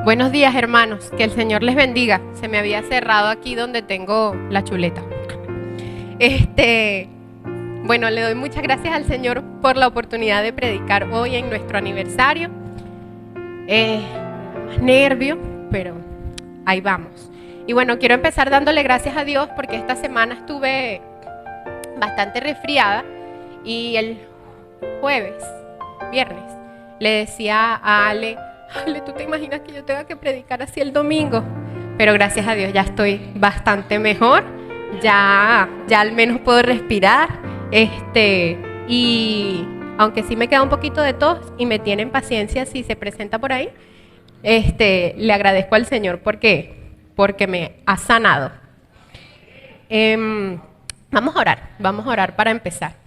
Buenos días, hermanos, que el Señor les bendiga. Se me había cerrado aquí donde tengo la chuleta. Bueno, le doy muchas gracias al Señor por la oportunidad de predicar hoy en nuestro aniversario. Más nervio, pero ahí vamos. Y bueno, quiero empezar dándole gracias a Dios porque esta semana estuve bastante resfriada y el viernes, le decía a Ale, ¿tú te imaginas que yo tenga que predicar así el domingo? Pero gracias a Dios ya estoy bastante mejor, ya al menos puedo respirar, y aunque sí me queda un poquito de tos y me tienen paciencia si se presenta por ahí, le agradezco al Señor porque me ha sanado. Vamos a orar para empezar.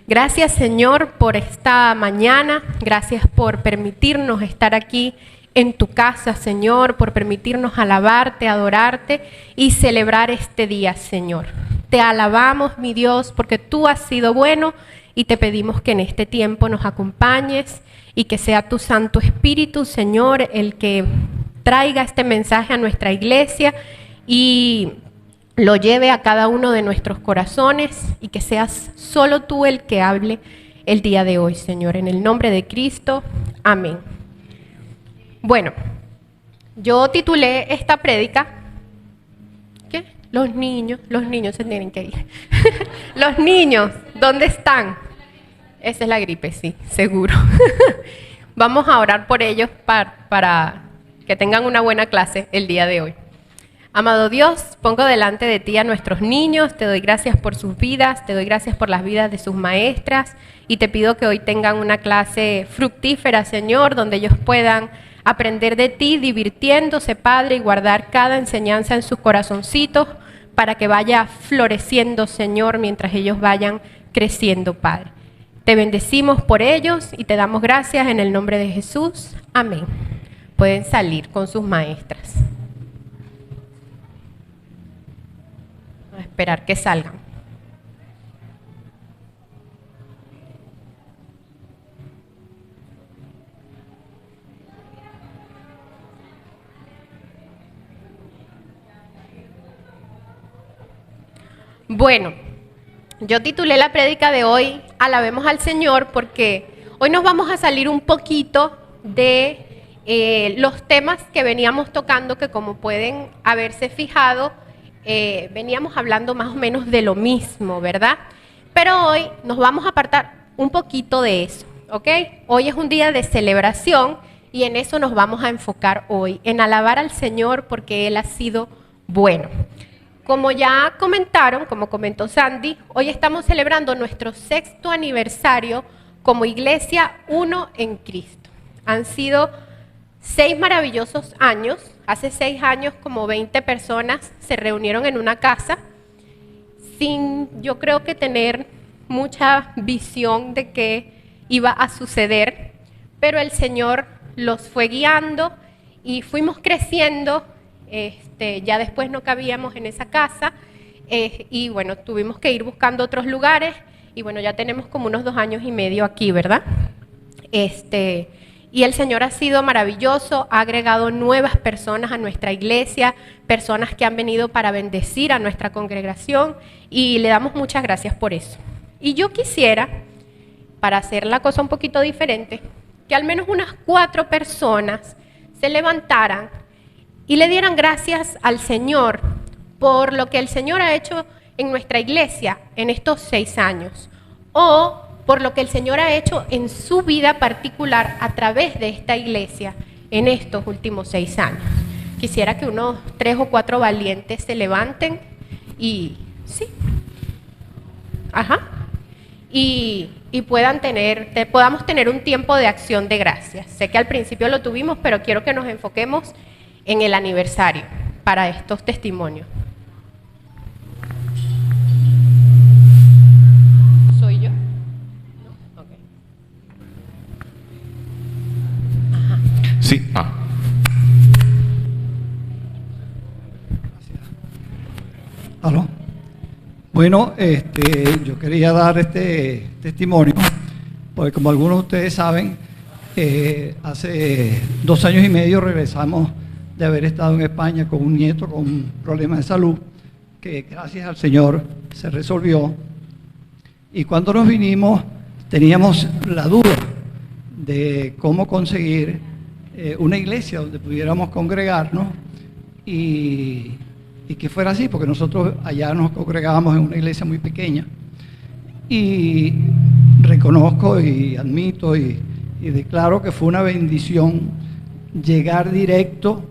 Gracias, Señor, por esta mañana. Gracias por permitirnos estar aquí en tu casa, Señor, por permitirnos alabarte, adorarte y celebrar este día, Señor. Te alabamos, mi Dios, porque tú has sido bueno y te pedimos que en este tiempo nos acompañes y que sea tu Santo Espíritu, Señor, el que traiga este mensaje a nuestra iglesia y lo lleve a cada uno de nuestros corazones y que seas solo tú el que hable el día de hoy, Señor. En el nombre de Cristo, amén. Bueno, yo titulé esta prédica, ¿qué? Los niños se tienen que ir. Los niños, ¿dónde están? Esa es la gripe, sí, seguro. Vamos a orar por ellos para que tengan una buena clase el día de hoy. Amado Dios, pongo delante de ti a nuestros niños, te doy gracias por sus vidas, te doy gracias por las vidas de sus maestras y te pido que hoy tengan una clase fructífera, Señor, donde ellos puedan aprender de ti, divirtiéndose, Padre, y guardar cada enseñanza en sus corazoncitos para que vaya floreciendo, Señor, mientras ellos vayan creciendo, Padre. Te bendecimos por ellos y te damos gracias en el nombre de Jesús. Amén. Pueden salir con sus maestras. A esperar que salgan. Bueno, yo titulé la prédica de hoy, Alabemos al Señor, porque hoy nos vamos a salir un poquito de los temas que veníamos tocando, que como pueden haberse fijado, veníamos hablando más o menos de lo mismo, ¿verdad? Pero hoy nos vamos a apartar un poquito de eso, ¿ok? Hoy es un día de celebración y en eso nos vamos a enfocar hoy, en alabar al Señor porque Él ha sido bueno. Como ya comentaron, como comentó Sandy, hoy estamos celebrando nuestro 6º aniversario como Iglesia Uno en Cristo. Han sido 6 maravillosos años. Hace 6 años como 20 personas se reunieron en una casa sin, yo creo que tener mucha visión de qué iba a suceder, pero el Señor los fue guiando y fuimos creciendo. Ya después no cabíamos en esa casa y bueno, tuvimos que ir buscando otros lugares y bueno, ya tenemos como unos 2 años y medio aquí, ¿verdad? Y el Señor ha sido maravilloso, ha agregado nuevas personas a nuestra iglesia, personas que han venido para bendecir a nuestra congregación y le damos muchas gracias por eso. Y yo quisiera, para hacer la cosa un poquito diferente, que al menos unas 4 personas se levantaran y le dieran gracias al Señor por lo que el Señor ha hecho en nuestra iglesia en estos 6 años, o por lo que el Señor ha hecho en su vida particular a través de esta iglesia en estos últimos 6 años. Quisiera que unos 3 o 4 valientes se levanten y podamos tener un tiempo de acción de gracias. Sé que al principio lo tuvimos, pero quiero que nos enfoquemos en el aniversario para estos testimonios. ¿Soy yo? ¿No? Okay. Ajá. Sí. ¿Aló? Bueno, yo quería dar este testimonio, porque como algunos de ustedes saben, Hace 2 años y medio regresamos de haber estado en España con un nieto con problemas de salud, que gracias al Señor se resolvió. Y cuando nos vinimos teníamos la duda de cómo conseguir una iglesia donde pudiéramos congregarnos y que fuera así, porque nosotros allá nos congregábamos en una iglesia muy pequeña. Y reconozco y admito y declaro que fue una bendición llegar directo,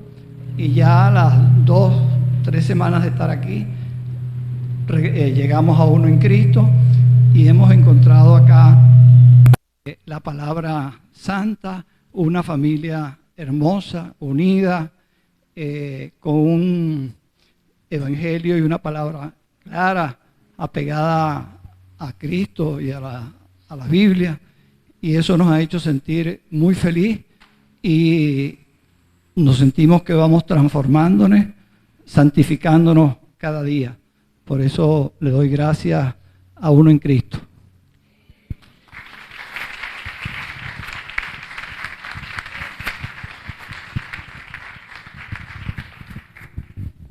y ya a las 2, 3 semanas de estar aquí llegamos a Uno en Cristo y hemos encontrado acá la palabra santa, una familia hermosa, unida, con un evangelio y una palabra clara, apegada a Cristo y a la Biblia, y eso nos ha hecho sentir muy feliz y nos sentimos que vamos transformándonos, santificándonos cada día. Por eso le doy gracias a Uno en Cristo.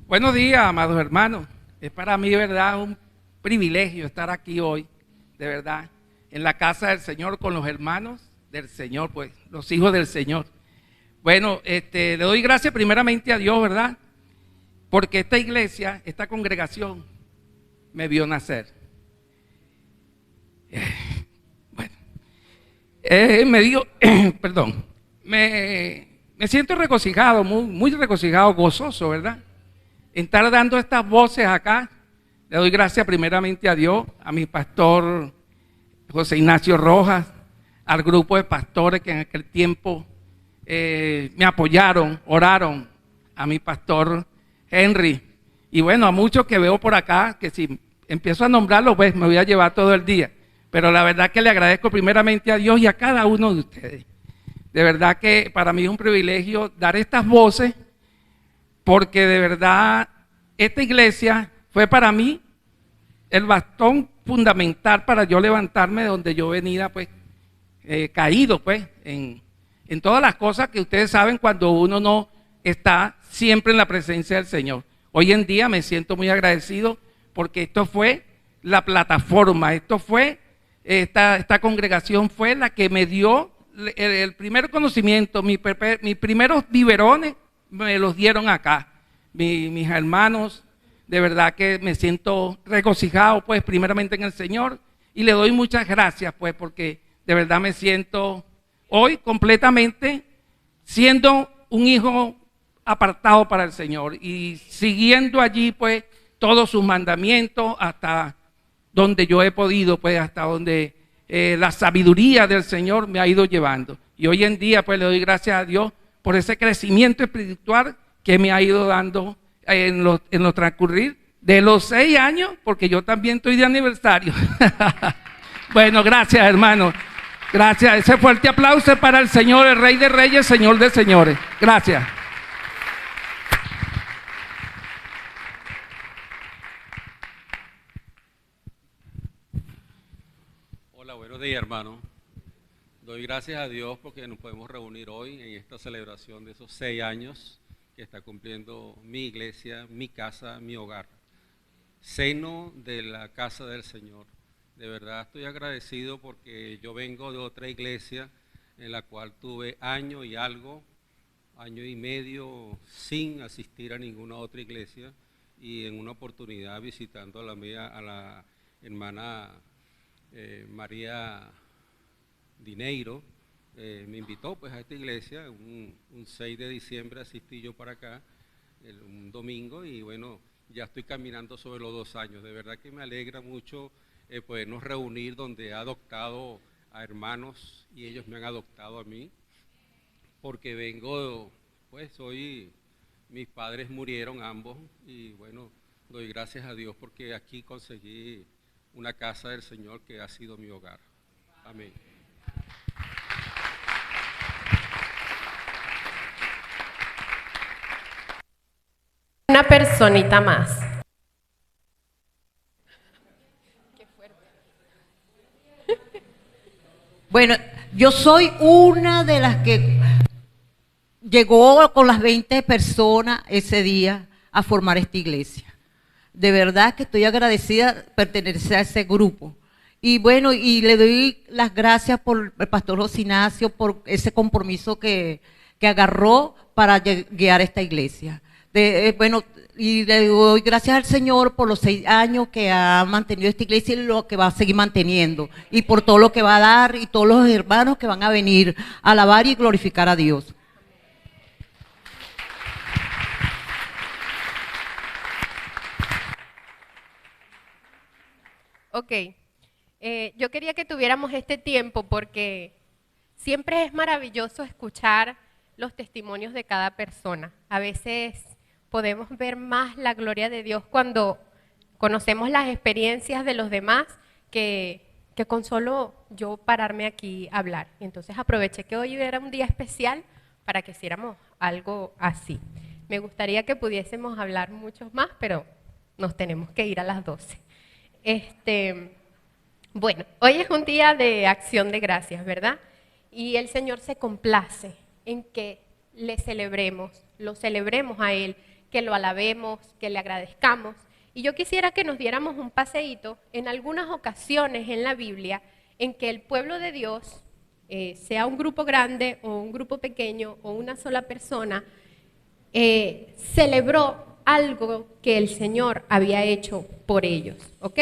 Buenos días, amados hermanos. Es para mí, verdad, un privilegio estar aquí hoy, de verdad, en la casa del Señor con los hermanos del Señor, pues, los hijos del Señor. Bueno, le doy gracias primeramente a Dios, ¿verdad? Porque esta iglesia, esta congregación, me vio nacer. Me siento regocijado, muy regocijado, gozoso, ¿verdad? En estar dando estas voces acá. Le doy gracias primeramente a Dios, a mi pastor José Ignacio Rojas, al grupo de pastores que en aquel tiempo me apoyaron, oraron, a mi pastor Henry, y bueno, a muchos que veo por acá, que si empiezo a nombrarlos, pues me voy a llevar todo el día, pero la verdad que le agradezco primeramente a Dios y a cada uno de ustedes. De verdad que para mí es un privilegio dar estas voces, porque de verdad esta iglesia fue para mí el bastón fundamental para yo levantarme de donde yo venía, pues, caído, pues, en todas las cosas que ustedes saben cuando uno no está siempre en la presencia del Señor. Hoy en día me siento muy agradecido porque esto fue la plataforma, esta congregación fue la que me dio el primer conocimiento, mis primeros biberones me los dieron acá, mis hermanos. De verdad que me siento regocijado, pues, primeramente en el Señor, y le doy muchas gracias, pues, porque de verdad me siento hoy completamente siendo un hijo apartado para el Señor y siguiendo allí, pues, todos sus mandamientos hasta donde yo he podido, pues, hasta donde la sabiduría del Señor me ha ido llevando. Y hoy en día, pues, le doy gracias a Dios por ese crecimiento espiritual que me ha ido dando en lo transcurrir de los 6 años, porque yo también estoy de aniversario. Bueno, gracias, hermano. Gracias. Ese fuerte aplauso para el Señor, el Rey de Reyes, Señor de Señores. Gracias. Hola, buenos días, hermano. Doy gracias a Dios porque nos podemos reunir hoy en esta celebración de esos 6 años que está cumpliendo mi iglesia, mi casa, mi hogar, seno de la casa del Señor. De verdad estoy agradecido porque yo vengo de otra iglesia en la cual tuve año y medio sin asistir a ninguna otra iglesia, y en una oportunidad visitando a la hermana María Dineiro, me invitó, pues, a esta iglesia. Un 6 de diciembre asistí yo para acá, un domingo, y bueno, ya estoy caminando sobre los 2 años. De verdad que me alegra mucho podernos reunir donde he adoptado a hermanos y ellos me han adoptado a mí, porque vengo, pues, mis padres murieron ambos, y bueno, doy gracias a Dios porque aquí conseguí una casa del Señor que ha sido mi hogar. Amén. Una personita más. Bueno, Yo soy una de las que llegó con las 20 personas ese día a formar esta iglesia. De verdad que estoy agradecida de pertenecer a ese grupo. Y bueno, y le doy las gracias por el pastor José Ignacio, por ese compromiso que agarró para guiar esta iglesia. Y le doy gracias al Señor por los 6 años que ha mantenido esta iglesia y lo que va a seguir manteniendo. Y por todo lo que va a dar y todos los hermanos que van a venir a alabar y glorificar a Dios. Ok, yo quería que tuviéramos este tiempo porque siempre es maravilloso escuchar los testimonios de cada persona. A veces podemos ver más la gloria de Dios cuando conocemos las experiencias de los demás que con solo yo pararme aquí a hablar. Y entonces aproveché que hoy era un día especial para que hiciéramos algo así. Me gustaría que pudiésemos hablar muchos más, pero nos tenemos que ir a las 12. Bueno, hoy es un día de acción de gracias, ¿verdad? Y el Señor se complace en que le celebremos, lo celebremos a Él, que lo alabemos, que le agradezcamos. Y yo quisiera que nos diéramos un paseíto en algunas ocasiones en la Biblia en que el pueblo de Dios, sea un grupo grande o un grupo pequeño o una sola persona, celebró algo que el Señor había hecho por ellos, ¿ok?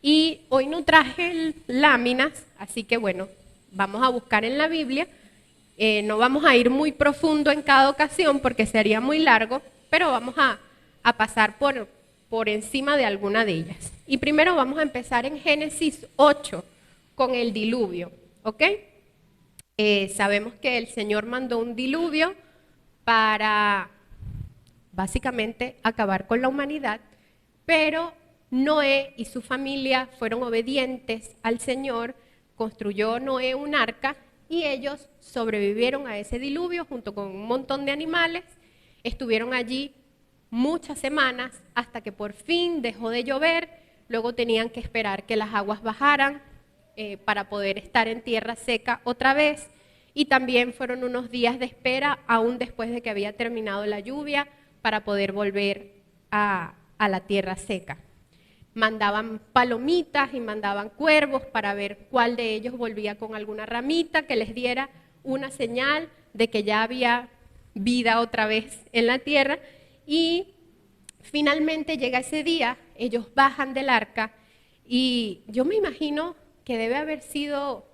Y hoy no traje láminas, así que bueno, vamos a buscar en la Biblia. No vamos a ir muy profundo en cada ocasión porque sería muy largo, pero vamos a pasar por encima de alguna de ellas. Y primero vamos a empezar en Génesis 8 con el diluvio, ¿ok? Sabemos que el Señor mandó un diluvio para básicamente acabar con la humanidad, pero Noé y su familia fueron obedientes al Señor, construyó Noé un arca y ellos sobrevivieron a ese diluvio junto con un montón de animales, estuvieron allí muchas semanas hasta que por fin dejó de llover, luego tenían que esperar que las aguas bajaran para poder estar en tierra seca otra vez y también fueron unos días de espera aún después de que había terminado la lluvia para poder volver a la tierra seca. Mandaban palomitas y mandaban cuervos para ver cuál de ellos volvía con alguna ramita que les diera una señal de que ya había vida otra vez en la tierra. Y finalmente llega ese día, ellos bajan del arca y yo me imagino que debe haber sido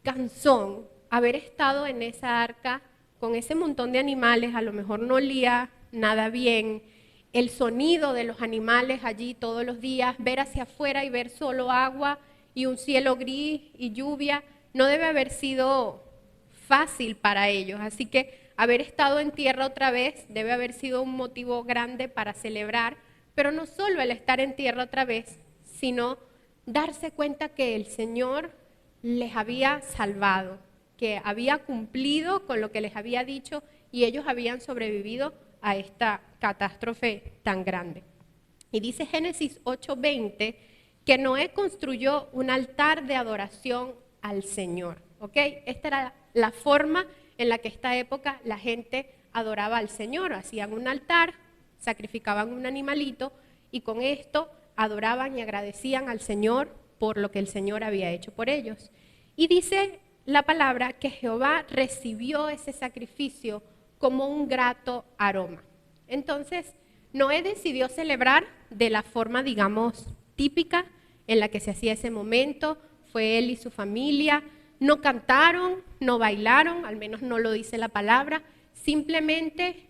cansón haber estado en esa arca con ese montón de animales, a lo mejor no olía nada bien, el sonido de los animales allí todos los días, ver hacia afuera y ver solo agua y un cielo gris y lluvia, no debe haber sido fácil para ellos. Así que haber estado en tierra otra vez debe haber sido un motivo grande para celebrar, pero no solo el estar en tierra otra vez, sino darse cuenta que el Señor les había salvado, que había cumplido con lo que les había dicho y ellos habían sobrevivido a esta catástrofe tan grande. Y dice Génesis 8:20 que Noé construyó un altar de adoración al Señor, ¿ok? Esta era la forma en la que esta época la gente adoraba al Señor, hacían un altar, sacrificaban un animalito y con esto adoraban y agradecían al Señor por lo que el Señor había hecho por ellos. Y dice la palabra que Jehová recibió ese sacrificio como un grato aroma. Entonces, Noé decidió celebrar de la forma, digamos, típica en la que se hacía ese momento. Fue él y su familia, no cantaron, no bailaron, al menos no lo dice la palabra, simplemente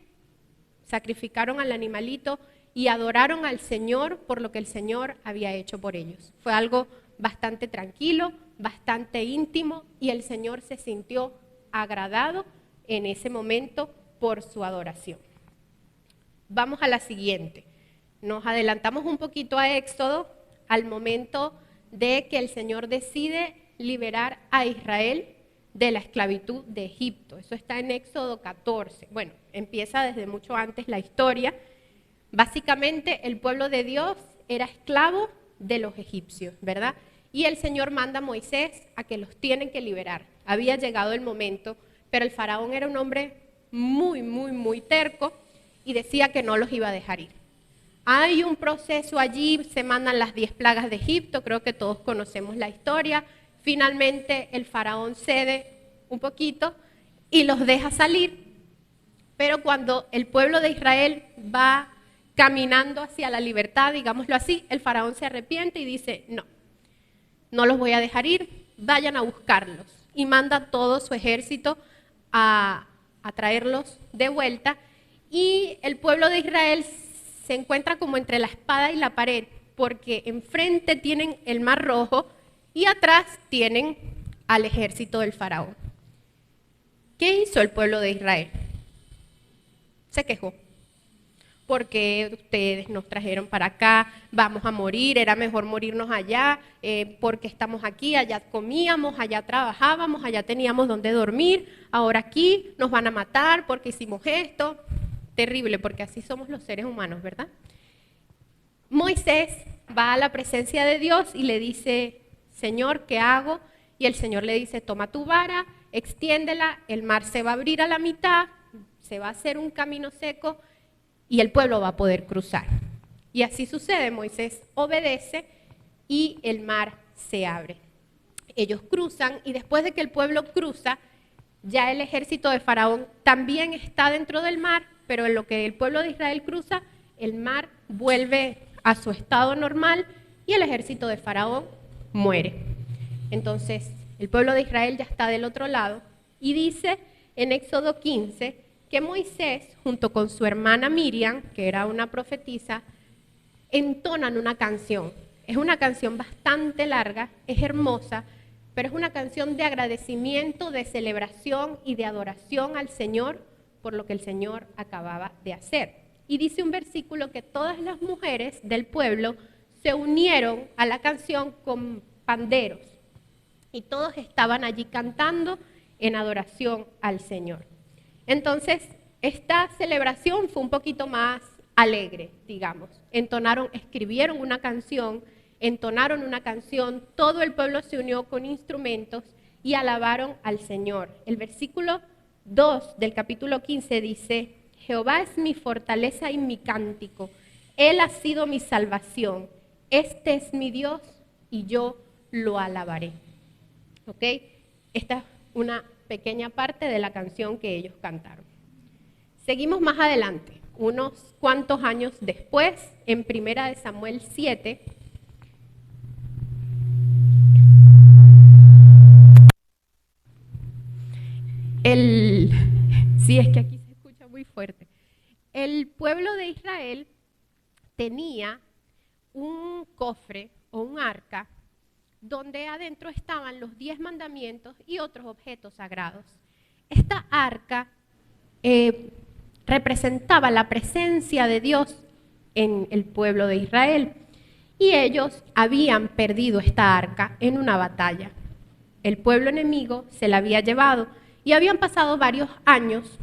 sacrificaron al animalito y adoraron al Señor por lo que el Señor había hecho por ellos. Fue algo bastante tranquilo, bastante íntimo y el Señor se sintió agradado en ese momento por su adoración. Vamos a la siguiente. Nos adelantamos un poquito a Éxodo, al momento de que el Señor decide liberar a Israel de la esclavitud de Egipto. Eso está en Éxodo 14. Bueno, empieza desde mucho antes la historia. Básicamente el pueblo de Dios era esclavo de los egipcios, ¿verdad? y el Señor manda a Moisés a que los tienen que liberar. Había llegado el momento, pero el faraón era un hombre muy terco y decía que no los iba a dejar ir. Hay un proceso allí, se mandan las 10 plagas de Egipto, creo que todos conocemos la historia. Finalmente el faraón cede un poquito y los deja salir, pero cuando el pueblo de Israel va caminando hacia la libertad, digámoslo así, el faraón se arrepiente y dice, no los voy a dejar ir, vayan a buscarlos. Y manda todo su ejército a traerlos de vuelta, y el pueblo de Israel se encuentra como entre la espada y la pared, porque enfrente tienen el Mar Rojo y atrás tienen al ejército del faraón. ¿Qué hizo el pueblo de Israel? Se quejó. ¿Por qué ustedes nos trajeron para acá? Vamos a morir, era mejor morirnos allá, porque estamos aquí, allá comíamos, allá trabajábamos, allá teníamos donde dormir, ahora aquí nos van a matar porque hicimos esto. Terrible, porque así somos los seres humanos, ¿verdad? Moisés va a la presencia de Dios y le dice, Señor, ¿qué hago? Y el Señor le dice, toma tu vara, extiéndela, el mar se va a abrir a la mitad, se va a hacer un camino seco y el pueblo va a poder cruzar. Y así sucede, Moisés obedece y el mar se abre. Ellos cruzan y después de que el pueblo cruza, ya el ejército de Faraón también está dentro del mar, pero en lo que el pueblo de Israel cruza, el mar vuelve a su estado normal y el ejército de Faraón muere. Entonces, el pueblo de Israel ya está del otro lado y dice en Éxodo 15 que Moisés, junto con su hermana Miriam, que era una profetisa, entonan una canción. Es una canción bastante larga, es hermosa, pero es una canción de agradecimiento, de celebración y de adoración al Señor por lo que el Señor acababa de hacer. Y dice un versículo que todas las mujeres del pueblo se unieron a la canción con panderos y todos estaban allí cantando en adoración al Señor. Entonces, esta celebración fue un poquito más alegre, digamos. Escribieron una canción, entonaron una canción, todo el pueblo se unió con instrumentos y alabaron al Señor. El versículo 2 del capítulo 15 dice, Jehová es mi fortaleza y mi cántico, Él ha sido mi salvación, este es mi Dios y yo lo alabaré. ¿Ok? Esta es una pequeña parte de la canción que ellos cantaron. Seguimos más adelante, unos cuantos años después, en 1 Samuel 7, sí, es que aquí se escucha muy fuerte. El pueblo de Israel tenía un cofre o un arca donde adentro estaban los 10 mandamientos y otros objetos sagrados. Esta arca representaba la presencia de Dios en el pueblo de Israel y ellos habían perdido esta arca en una batalla. El pueblo enemigo se la había llevado y habían pasado varios años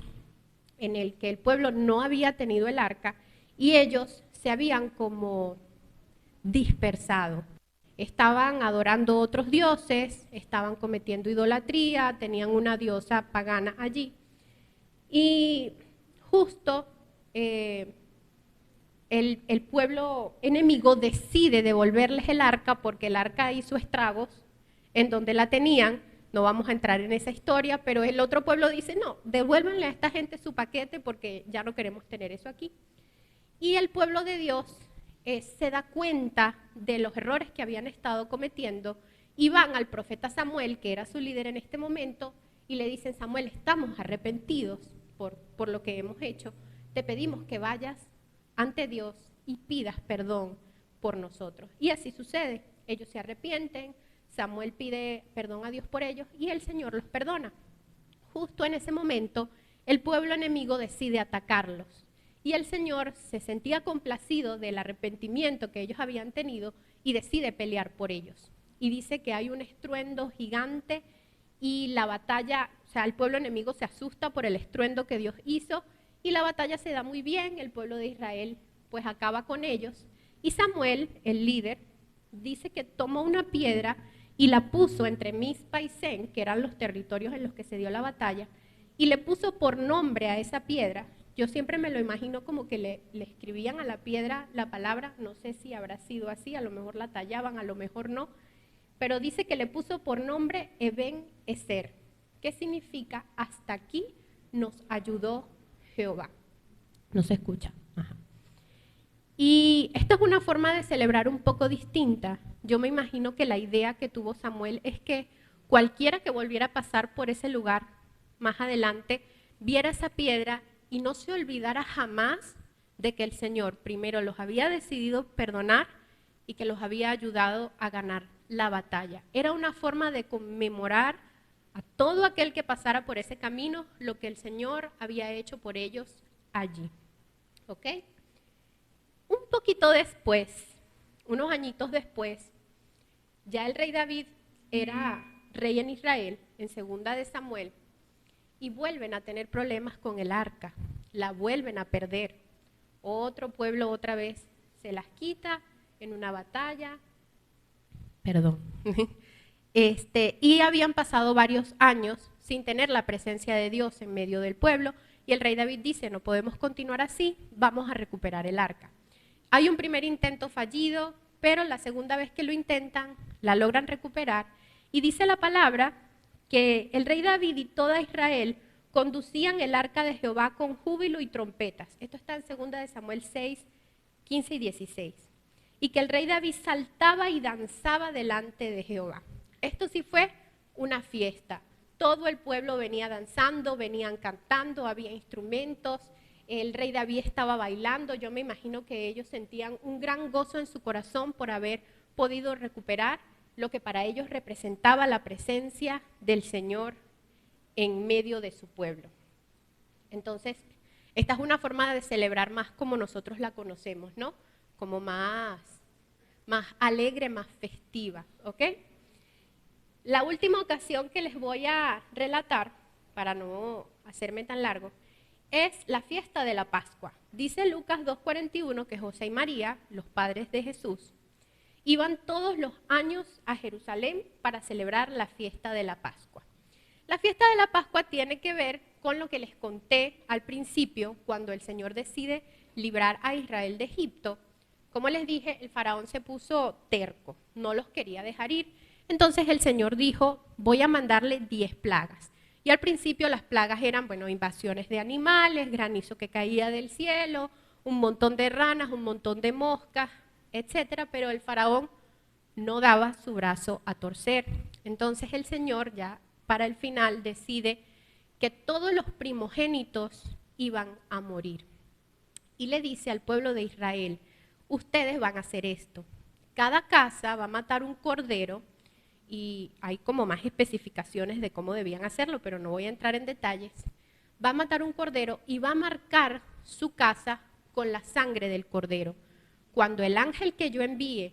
en el que el pueblo no había tenido el arca y ellos se habían como dispersado. Estaban adorando otros dioses, estaban cometiendo idolatría, tenían una diosa pagana allí. Y justo el pueblo enemigo decide devolverles el arca porque el arca hizo estragos en donde la tenían. No vamos a entrar en esa historia, pero el otro pueblo dice, no, devuélvanle a esta gente su paquete porque ya no queremos tener eso aquí. Y el pueblo de Dios se da cuenta de los errores que habían estado cometiendo y van al profeta Samuel, que era su líder en este momento, y le dicen, Samuel, estamos arrepentidos por lo que hemos hecho, te pedimos que vayas ante Dios y pidas perdón por nosotros. Y así sucede, ellos se arrepienten, Samuel pide perdón a Dios por ellos y el Señor los perdona. Justo en ese momento, el pueblo enemigo decide atacarlos. Y el Señor se sentía complacido del arrepentimiento que ellos habían tenido y decide pelear por ellos. Y dice que hay un estruendo gigante y la batalla, o sea, el pueblo enemigo se asusta por el estruendo que Dios hizo y la batalla se da muy bien, el pueblo de Israel pues acaba con ellos. Y Samuel, el líder, dice que tomó una piedra y la puso entre Mizpa y Sen, que eran los territorios en los que se dio la batalla, y le puso por nombre a esa piedra. Yo siempre me lo imagino como que le escribían a la piedra la palabra, no sé si habrá sido así, a lo mejor la tallaban, a lo mejor no, pero dice que le puso por nombre Eben Ezer, que significa hasta aquí nos ayudó Jehová. No se escucha. Ajá. Y esta es una forma de celebrar un poco distinta. Yo me imagino que la idea que tuvo Samuel es que cualquiera que volviera a pasar por ese lugar más adelante viera esa piedra y no se olvidara jamás de que el Señor primero los había decidido perdonar y que los había ayudado a ganar la batalla. Era una forma de conmemorar a todo aquel que pasara por ese camino lo que el Señor había hecho por ellos allí. ¿Ok? Un poquito después, unos añitos después, ya el rey David era rey en Israel, en segunda de Samuel, y vuelven a tener problemas con el arca, la vuelven a perder. Otro pueblo otra vez se las quita en una batalla, y habían pasado varios años sin tener la presencia de Dios en medio del pueblo, y el rey David dice, no podemos continuar así, vamos a recuperar el arca. Hay un primer intento fallido, pero la segunda vez que lo intentan, la logran recuperar, y dice la palabra que el rey David y toda Israel conducían el arca de Jehová con júbilo y trompetas. Esto está en 2 de Samuel 6, 15 y 16. Y que el rey David saltaba y danzaba delante de Jehová. Esto sí fue una fiesta. Todo el pueblo venía danzando, venían cantando, había instrumentos. El rey David estaba bailando. Yo me imagino que ellos sentían un gran gozo en su corazón por haber podido recuperar lo que para ellos representaba la presencia del Señor en medio de su pueblo. Entonces, esta es una forma de celebrar más como nosotros la conocemos, ¿no? Como más alegre, más festiva, ¿ok? La última ocasión que les voy a relatar, para no hacerme tan largo, es la fiesta de la Pascua. Dice Lucas 2:41 que José y María, los padres de Jesús, iban todos los años a Jerusalén para celebrar la fiesta de la Pascua. La fiesta de la Pascua tiene que ver con lo que les conté al principio, cuando el Señor decide librar a Israel de Egipto. Como les dije, el faraón se puso terco, no los quería dejar ir. Entonces el Señor dijo, voy a mandarle 10 plagas. Y al principio las plagas eran, invasiones de animales, granizo que caía del cielo, un montón de ranas, un montón de moscas, etcétera, pero el faraón no daba su brazo a torcer. Entonces el Señor ya para el final decide que todos los primogénitos iban a morir. Y le dice al pueblo de Israel, ustedes van a hacer esto. Cada casa va a matar un cordero, y hay como más especificaciones de cómo debían hacerlo, pero no voy a entrar en detalles. Va a matar un cordero y va a marcar su casa con la sangre del cordero. Cuando el ángel que yo envíe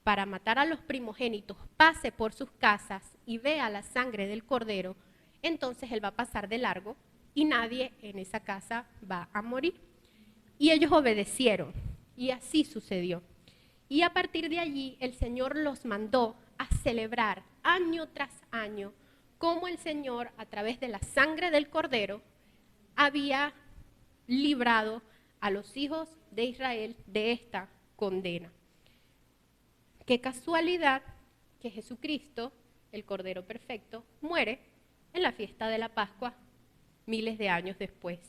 para matar a los primogénitos pase por sus casas y vea la sangre del cordero, entonces él va a pasar de largo y nadie en esa casa va a morir. Y ellos obedecieron, y así sucedió. Y a partir de allí el Señor los mandó a celebrar año tras año cómo el Señor, a través de la sangre del cordero, había librado a los hijos de Israel de esta condena. Qué casualidad que Jesucristo, el Cordero Perfecto, muere en la fiesta de la Pascua miles de años después,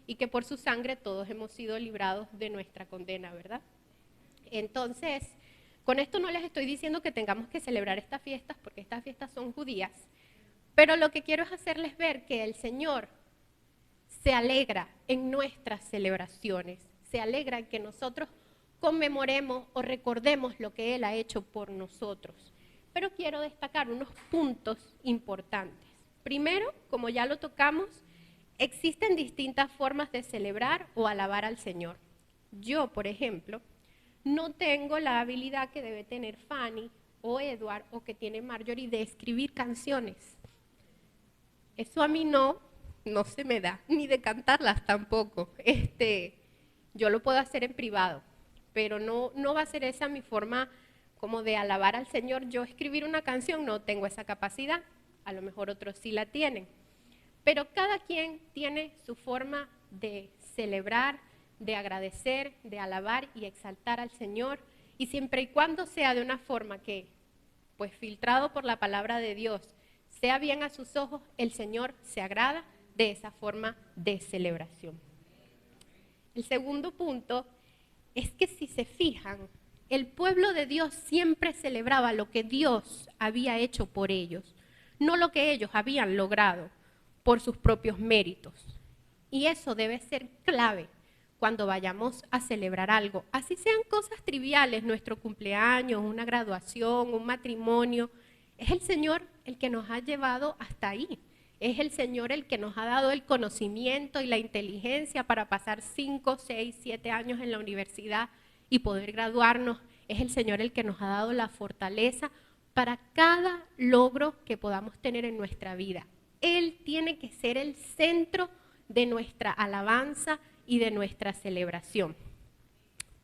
y que por su sangre todos hemos sido librados de nuestra condena, ¿verdad? Entonces, con esto no les estoy diciendo que tengamos que celebrar estas fiestas, porque estas fiestas son judías, pero lo que quiero es hacerles ver que el Señor se alegra en nuestras celebraciones, se alegra en que nosotros conmemoremos o recordemos lo que Él ha hecho por nosotros. Pero quiero destacar unos puntos importantes. Primero, como ya lo tocamos, existen distintas formas de celebrar o alabar al Señor. Yo, por ejemplo, no tengo la habilidad que debe tener Fanny o Edward o que tiene Marjorie de escribir canciones. Eso a mí no se me da, ni de cantarlas tampoco. Yo lo puedo hacer en privado, pero no va a ser esa mi forma como de alabar al Señor. Yo escribir una canción no tengo esa capacidad, a lo mejor otros sí la tienen. Pero cada quien tiene su forma de celebrar, de agradecer, de alabar y exaltar al Señor. Y siempre y cuando sea de una forma que, pues filtrado por la palabra de Dios, sea bien a sus ojos, el Señor se agrada de esa forma de celebración. El segundo punto es que si se fijan, el pueblo de Dios siempre celebraba lo que Dios había hecho por ellos, no lo que ellos habían logrado por sus propios méritos. Y eso debe ser clave cuando vayamos a celebrar algo. Así sean cosas triviales, nuestro cumpleaños, una graduación, un matrimonio. Es el Señor el que nos ha llevado hasta ahí. Es el Señor el que nos ha dado el conocimiento y la inteligencia para pasar 5, 6, 7 años en la universidad y poder graduarnos. Es el Señor el que nos ha dado la fortaleza para cada logro que podamos tener en nuestra vida. Él tiene que ser el centro de nuestra alabanza y de nuestra celebración.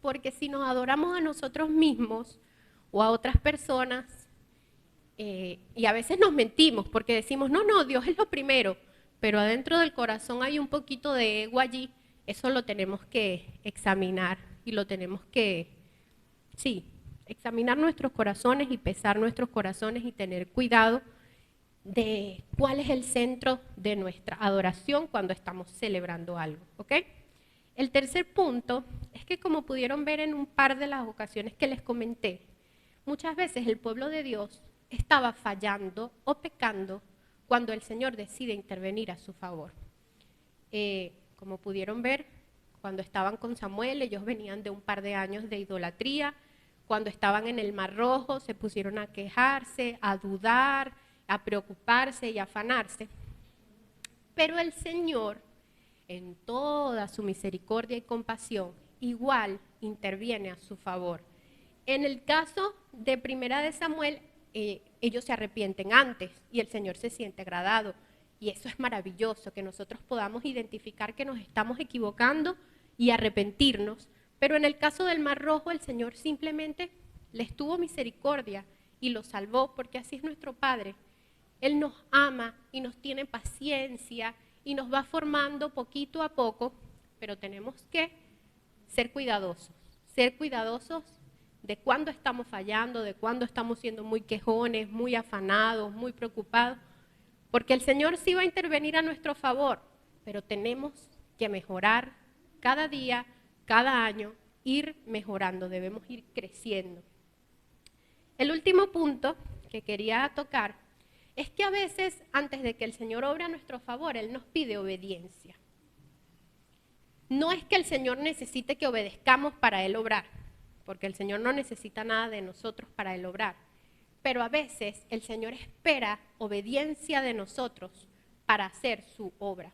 Porque si nos adoramos a nosotros mismos o a otras personas, y a veces nos mentimos porque decimos, no, Dios es lo primero, pero adentro del corazón hay un poquito de ego allí, eso lo tenemos que examinar y lo tenemos que, examinar nuestros corazones y pesar nuestros corazones y tener cuidado de cuál es el centro de nuestra adoración cuando estamos celebrando algo, ¿ok? El tercer punto es que, como pudieron ver en un par de las ocasiones que les comenté, muchas veces el pueblo de Dios estaba fallando o pecando cuando el Señor decide intervenir a su favor. Como pudieron ver, cuando estaban con Samuel, ellos venían de un par de años de idolatría. Cuando estaban en el Mar Rojo, se pusieron a quejarse, a dudar, a preocuparse y a afanarse. Pero el Señor, en toda su misericordia y compasión, igual interviene a su favor. En el caso de Primera de Samuel, ellos se arrepienten antes y el Señor se siente agradado. Y eso es maravilloso, que nosotros podamos identificar que nos estamos equivocando y arrepentirnos. Pero en el caso del Mar Rojo, el Señor simplemente les tuvo misericordia y los salvó, porque así es nuestro Padre. Él nos ama y nos tiene paciencia y nos va formando poquito a poco, pero tenemos que ser cuidadosos de cuándo estamos fallando, de cuándo estamos siendo muy quejones, muy afanados, muy preocupados, porque el Señor sí va a intervenir a nuestro favor, pero tenemos que mejorar cada día, cada año, ir mejorando, debemos ir creciendo. El último punto que quería tocar es que a veces, antes de que el Señor obre a nuestro favor, Él nos pide obediencia. No es que el Señor necesite que obedezcamos para Él obrar, porque el Señor no necesita nada de nosotros para Él obrar. Pero a veces el Señor espera obediencia de nosotros para hacer su obra.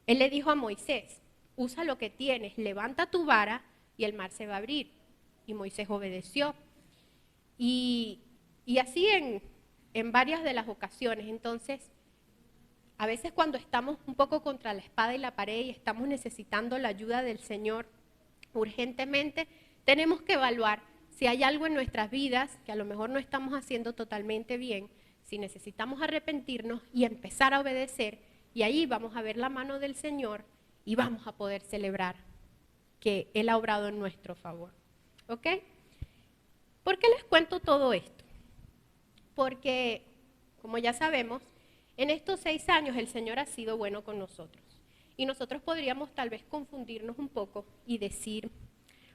Él le dijo a Moisés, usa lo que tienes, levanta tu vara y el mar se va a abrir. Y Moisés obedeció. Y así en varias de las ocasiones. Entonces, a veces cuando estamos un poco contra la espada y la pared y estamos necesitando la ayuda del Señor urgentemente, tenemos que evaluar si hay algo en nuestras vidas que a lo mejor no estamos haciendo totalmente bien, si necesitamos arrepentirnos y empezar a obedecer, y ahí vamos a ver la mano del Señor y vamos a poder celebrar que Él ha obrado en nuestro favor. ¿Ok? ¿Por qué les cuento todo esto? Porque, como ya sabemos, en estos 6 años el Señor ha sido bueno con nosotros. Y nosotros podríamos tal vez confundirnos un poco y decir,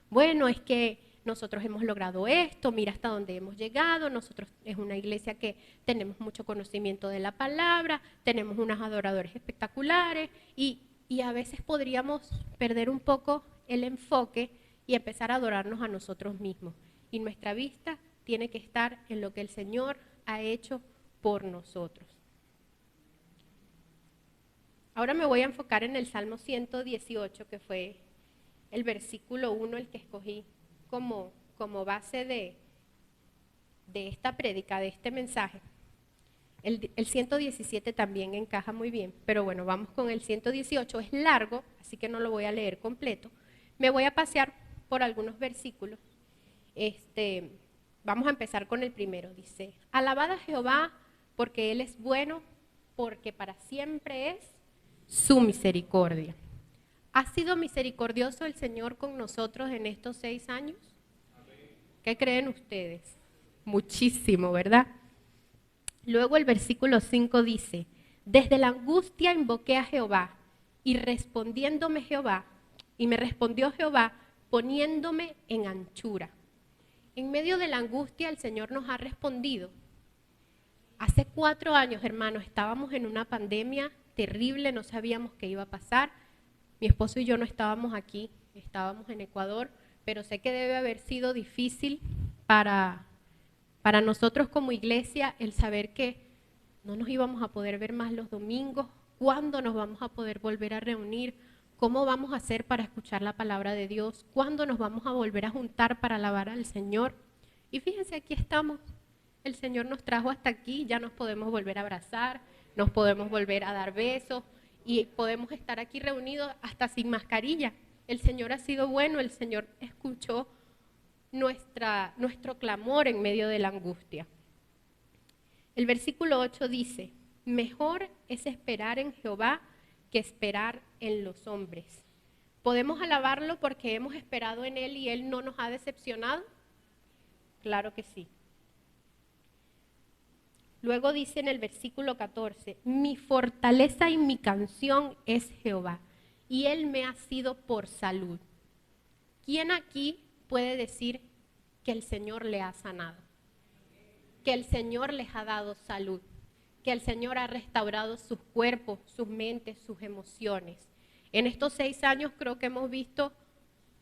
bueno, es que nosotros hemos logrado esto, mira hasta dónde hemos llegado, nosotros es una iglesia que tenemos mucho conocimiento de la palabra, tenemos unos adoradores espectaculares y a veces podríamos perder un poco el enfoque y empezar a adorarnos a nosotros mismos. Y nuestra vista tiene que estar en lo que el Señor ha hecho por nosotros. Ahora me voy a enfocar en el Salmo 118, que fue el versículo 1, el que escogí como base de esta prédica, de este mensaje. El 117 también encaja muy bien, pero bueno, vamos con el 118. Es largo, así que no lo voy a leer completo. Me voy a pasear por algunos versículos. vamos a empezar con el primero. Dice, alabad a Jehová porque Él es bueno, porque para siempre es su misericordia. ¿Ha sido misericordioso el Señor con nosotros en estos 6 años? ¿Qué creen ustedes? Muchísimo, ¿verdad? Luego el versículo 5 dice, desde la angustia invoqué a Jehová, y respondiéndome Jehová, y me respondió Jehová, poniéndome en anchura. En medio de la angustia el Señor nos ha respondido. Hace 4 años, hermanos, estábamos en una pandemia terrible, no sabíamos qué iba a pasar. Mi esposo y yo no estábamos aquí, estábamos en Ecuador, pero sé que debe haber sido difícil para nosotros como iglesia el saber que no nos íbamos a poder ver más los domingos, cuándo nos vamos a poder volver a reunir, cómo vamos a hacer para escuchar la palabra de Dios, cuándo nos vamos a volver a juntar para alabar al Señor. Y fíjense, aquí estamos. El Señor nos trajo hasta aquí, ya nos podemos volver a abrazar, nos podemos volver a dar besos y podemos estar aquí reunidos hasta sin mascarilla. El Señor ha sido bueno, el Señor escuchó nuestro clamor en medio de la angustia. El versículo 8 dice, mejor es esperar en Jehová que esperar en los hombres. ¿Podemos alabarlo porque hemos esperado en Él y Él no nos ha decepcionado? Claro que sí. Luego dice en el versículo 14, mi fortaleza y mi canción es Jehová, y Él me ha sido por salud. ¿Quién aquí puede decir que el Señor le ha sanado? Que el Señor les ha dado salud, que el Señor ha restaurado sus cuerpos, sus mentes, sus emociones. En estos 6 años creo que hemos visto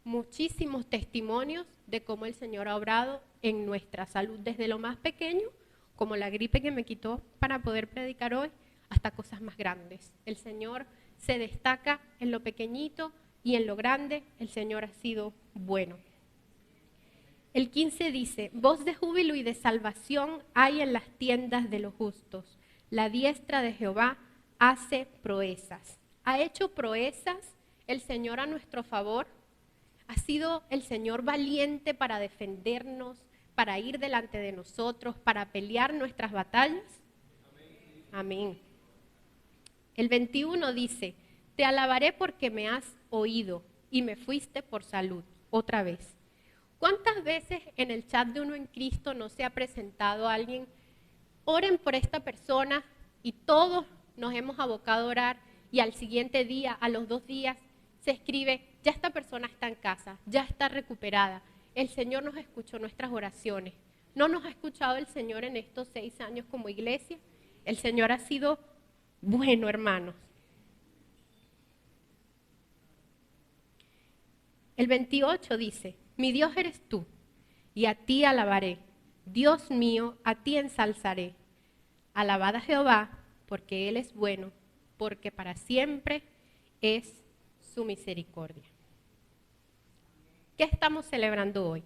muchísimos testimonios de cómo el Señor ha obrado en nuestra salud, desde lo más pequeño, como la gripe que me quitó para poder predicar hoy, hasta cosas más grandes. El Señor se destaca en lo pequeñito y en lo grande, el Señor ha sido bueno. El 15 dice, voz de júbilo y de salvación hay en las tiendas de los justos. La diestra de Jehová hace proezas. ¿Ha hecho proezas el Señor a nuestro favor? ¿Ha sido el Señor valiente para defendernos, para ir delante de nosotros, para pelear nuestras batallas? Amén. El 21 dice, te alabaré porque me has oído y me fuiste por salud. Otra vez. ¿Cuántas veces en el chat de Uno en Cristo no se ha presentado alguien? Oren por esta persona y todos nos hemos abocado a orar y al siguiente día, a los 2 días, se escribe, ya esta persona está en casa, ya está recuperada. El Señor nos escuchó nuestras oraciones. ¿No nos ha escuchado el Señor en estos 6 años como iglesia? El Señor ha sido bueno, hermanos. El 28 dice, mi Dios eres tú, y a ti alabaré. Dios mío, a ti ensalzaré. Alabad a Jehová, porque Él es bueno, porque para siempre es su misericordia. ¿Qué estamos celebrando hoy?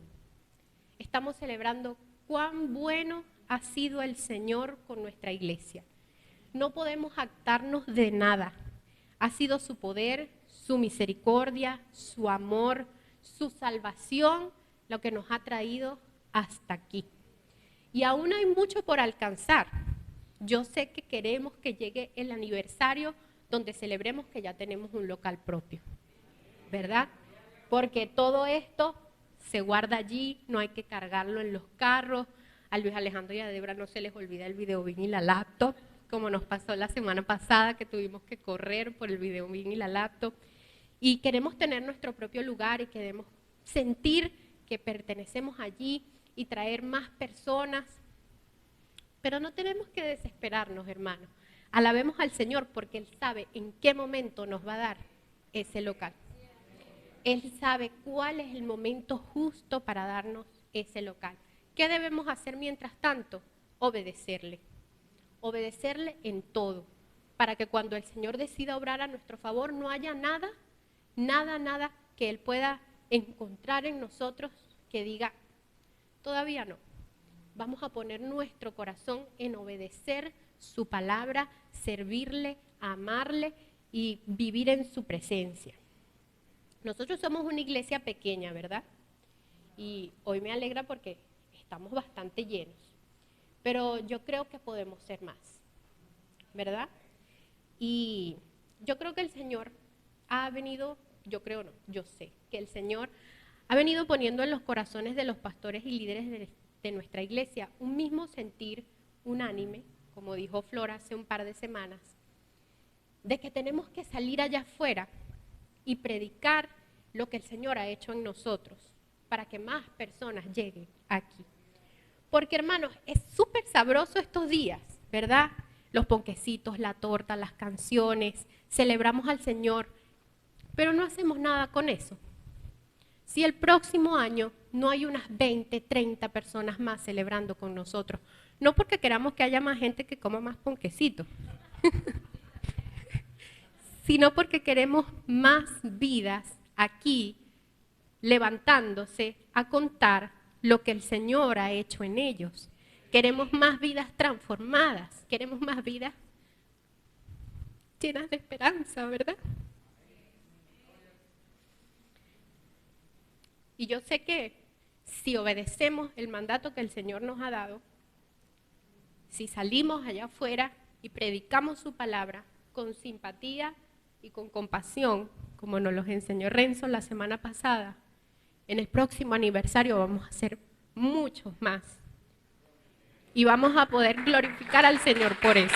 Estamos celebrando cuán bueno ha sido el Señor con nuestra iglesia. No podemos jactarnos de nada. Ha sido su poder, su misericordia, su amor, su salvación, lo que nos ha traído hasta aquí. Y aún hay mucho por alcanzar. Yo sé que queremos que llegue el aniversario donde celebremos que ya tenemos un local propio, ¿verdad? Porque todo esto se guarda allí, no hay que cargarlo en los carros. A Luis Alejandro y a Debra no se les olvida el videobin y la laptop, como nos pasó la semana pasada que tuvimos que correr por el videobin y la laptop. Y queremos tener nuestro propio lugar y queremos sentir que pertenecemos allí y traer más personas. Pero no tenemos que desesperarnos, hermanos. Alabemos al Señor porque Él sabe en qué momento nos va a dar ese local. Él sabe cuál es el momento justo para darnos ese local. ¿Qué debemos hacer mientras tanto? Obedecerle. Obedecerle en todo, para que cuando el Señor decida obrar a nuestro favor no haya nada que Él pueda encontrar en nosotros que diga, todavía no. Vamos a poner nuestro corazón en obedecer su palabra, servirle, amarle y vivir en su presencia. Nosotros somos una iglesia pequeña, ¿verdad? Y hoy me alegra porque estamos bastante llenos. Pero yo creo que podemos ser más, ¿verdad? Y yo creo que el Señor ha venido, yo creo no, yo sé que el Señor ha venido poniendo en los corazones de los pastores y líderes de nuestra iglesia un mismo sentir unánime, como dijo Flora hace un par de semanas, de que tenemos que salir allá afuera y predicar lo que el Señor ha hecho en nosotros, para que más personas lleguen aquí. Porque, hermanos, es súper sabroso estos días, ¿verdad? Los ponquecitos, la torta, las canciones, celebramos al Señor, pero no hacemos nada con eso. Si el próximo año no hay unas 20, 30 personas más celebrando con nosotros, no porque queramos que haya más gente que coma más ponquecitos, sino porque queremos más vidas aquí levantándose a contar lo que el Señor ha hecho en ellos. Queremos más vidas transformadas, queremos más vidas llenas de esperanza, ¿verdad? Y yo sé que si obedecemos el mandato que el Señor nos ha dado, si salimos allá afuera y predicamos su palabra con simpatía y con compasión, como nos los enseñó Renzo la semana pasada, en el próximo aniversario vamos a hacer muchos más. Y vamos a poder glorificar al Señor por eso.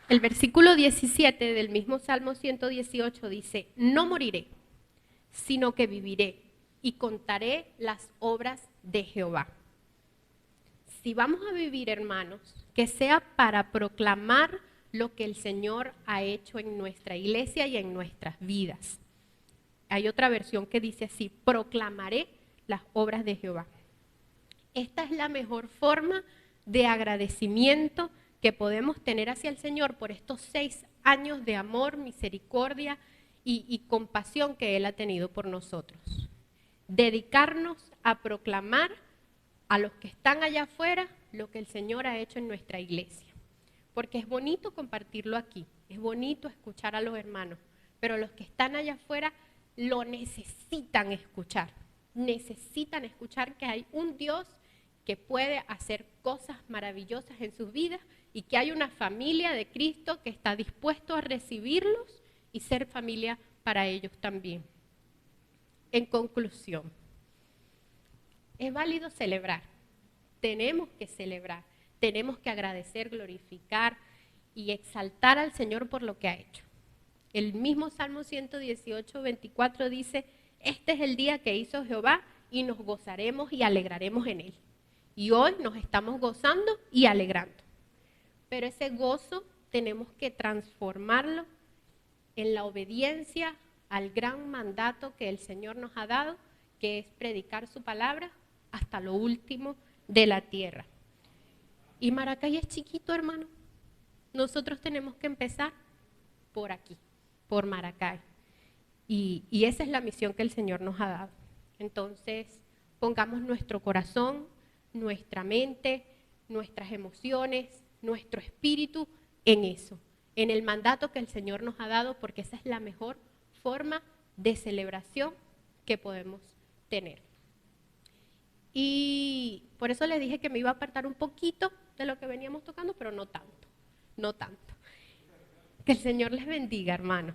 El versículo 17 del mismo Salmo 118 dice, no moriré, sino que viviré y contaré las obras de Jehová. Si vamos a vivir, hermanos, que sea para proclamar lo que el Señor ha hecho en nuestra iglesia y en nuestras vidas. Hay otra versión que dice así, proclamaré las obras de Jehová. Esta es la mejor forma de agradecimiento que podemos tener hacia el Señor por estos 6 años de amor, misericordia y compasión que Él ha tenido por nosotros. Dedicarnos a proclamar a los que están allá afuera lo que el Señor ha hecho en nuestra iglesia. Porque es bonito compartirlo aquí, es bonito escuchar a los hermanos, pero los que están allá afuera lo necesitan escuchar que hay un Dios que puede hacer cosas maravillosas en sus vidas y que hay una familia de Cristo que está dispuesto a recibirlos y ser familia para ellos también. En conclusión, es válido celebrar, tenemos que celebrar, tenemos que agradecer, glorificar y exaltar al Señor por lo que ha hecho. El mismo Salmo 118, 24 dice, este es el día que hizo Jehová y nos gozaremos y alegraremos en él. Y hoy nos estamos gozando y alegrando. Pero ese gozo tenemos que transformarlo en la obediencia al gran mandato que el Señor nos ha dado, que es predicar su palabra hasta lo último de la tierra. Y Maracay es chiquito, hermano. Nosotros tenemos que empezar por aquí, por Maracay. Y esa es la misión que el Señor nos ha dado. Entonces, pongamos nuestro corazón, nuestra mente, nuestras emociones, nuestro espíritu en eso, en el mandato que el Señor nos ha dado, porque esa es la mejor forma de celebración que podemos tener. Y por eso les dije que me iba a apartar un poquito de lo que veníamos tocando, pero no tanto, no tanto. Que el Señor les bendiga, hermanos.